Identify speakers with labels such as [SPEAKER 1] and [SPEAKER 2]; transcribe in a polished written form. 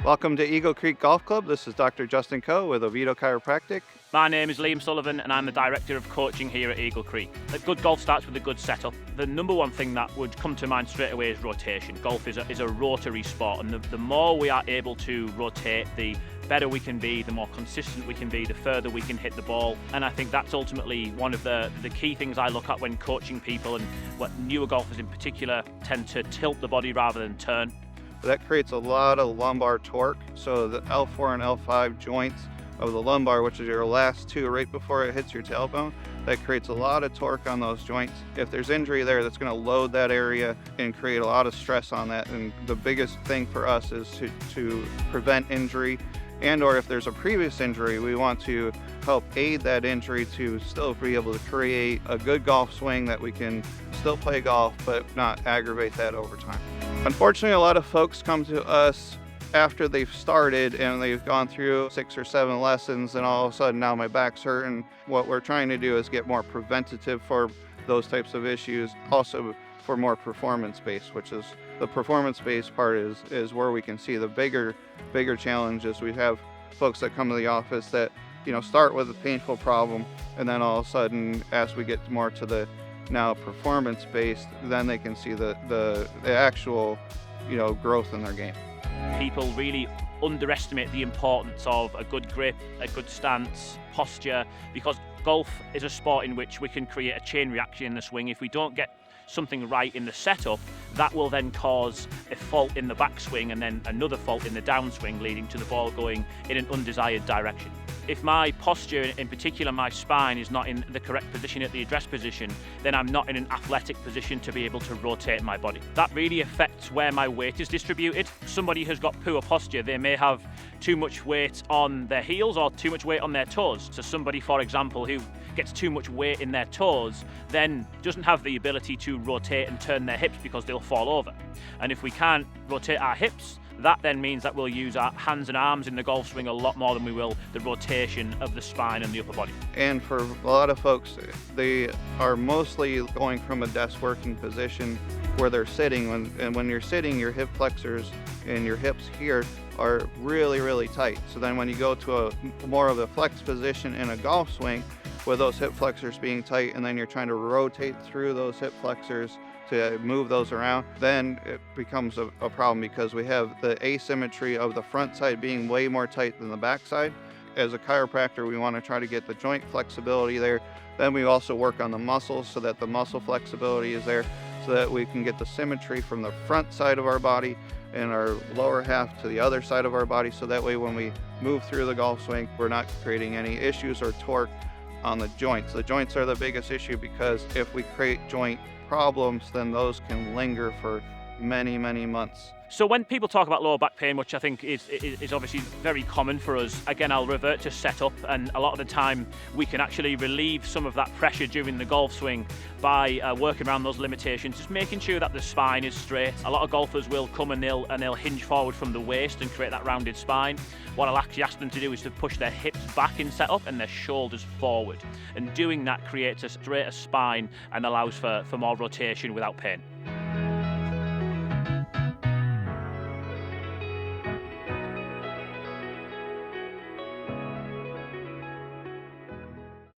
[SPEAKER 1] Welcome to Eagle Creek Golf Club. This is Dr. Justin Coe with Oviedo Chiropractic.
[SPEAKER 2] My name is Sullivan and I'm the Director of Coaching here at Eagle Creek. A good golf starts with a good setup. The number one thing that would come to mind straight away is rotation. Golf is a rotary sport, and the more we are able to rotate, the better we can be, the more consistent we can be, the further we can hit the ball. And I think that's ultimately one of the key things I look at when coaching people, and what newer golfers in particular tend to tilt the body rather than turn.
[SPEAKER 1] That creates a lot of lumbar torque. So the L4 and L5 joints of the lumbar, which is your last two right before it hits your tailbone, that creates a lot of torque on those joints. If there's injury there, that's going to load that area and create a lot of stress on that. And the biggest thing for us is to prevent injury, and or if there's a previous injury, we want to help aid that injury to still be able to create a good golf swing that we can still play golf but not aggravate that over time. Unfortunately, a lot of folks come to us after they've started and they've gone through 6 or 7 lessons, and all of a sudden now my back's hurting. What we're trying to do is get more preventative for those types of issues, also for more performance-based, which is the performance-based part is where we can see the bigger challenges. We have folks that come to the office that start with a painful problem, and then all of a sudden, as we get more to the now performance-based, then they can see the actual growth in their game.
[SPEAKER 2] People really underestimate the importance of a good grip, a good stance, posture, because golf is a sport in which we can create a chain reaction in the swing. If we don't get something right in the setup, that will then cause a fault in the backswing and then another fault in the downswing, leading to the ball going in an undesired direction. If my posture, in particular my spine, is not in the correct position at the address position, then I'm not in an athletic position to be able to rotate my body. That really affects where my weight is distributed. Somebody who's got poor posture, they may have too much weight on their heels or too much weight on their toes. So somebody, for example, who gets too much weight in their toes then doesn't have the ability to rotate and turn their hips because they'll fall over. And if we can't rotate our hips, that then means that we'll use our hands and arms in the golf swing a lot more than we will the rotation of the spine and the upper body.
[SPEAKER 1] And for a lot of folks, they are mostly going from a desk working position where they're sitting. When you're sitting, your hip flexors and your hips here are really, really tight. So then when you go to a more of a flex position in a golf swing, with those hip flexors being tight, and then you're trying to rotate through those hip flexors to move those around, then it becomes a problem, because we have the asymmetry of the front side being way more tight than the back side. As a chiropractor, we want to try to get the joint flexibility there. Then we also work on the muscles so that the muscle flexibility is there, so that we can get the symmetry from the front side of our body and our lower half to the other side of our body, so that way when we move through the golf swing, we're not creating any issues or torque on the joints. The joints are the biggest issue, because if we create joint problems, then those can linger for many, many months.
[SPEAKER 2] So when people talk about lower back pain, which I think is obviously very common for us, again, I'll revert to setup, and a lot of the time we can actually relieve some of that pressure during the golf swing by working around those limitations, just making sure that the spine is straight. A lot of golfers will come and they'll hinge forward from the waist and create that rounded spine. What I'll actually ask them to do is to push their hips back in setup and their shoulders forward, and doing that creates a straighter spine and allows for more rotation without pain.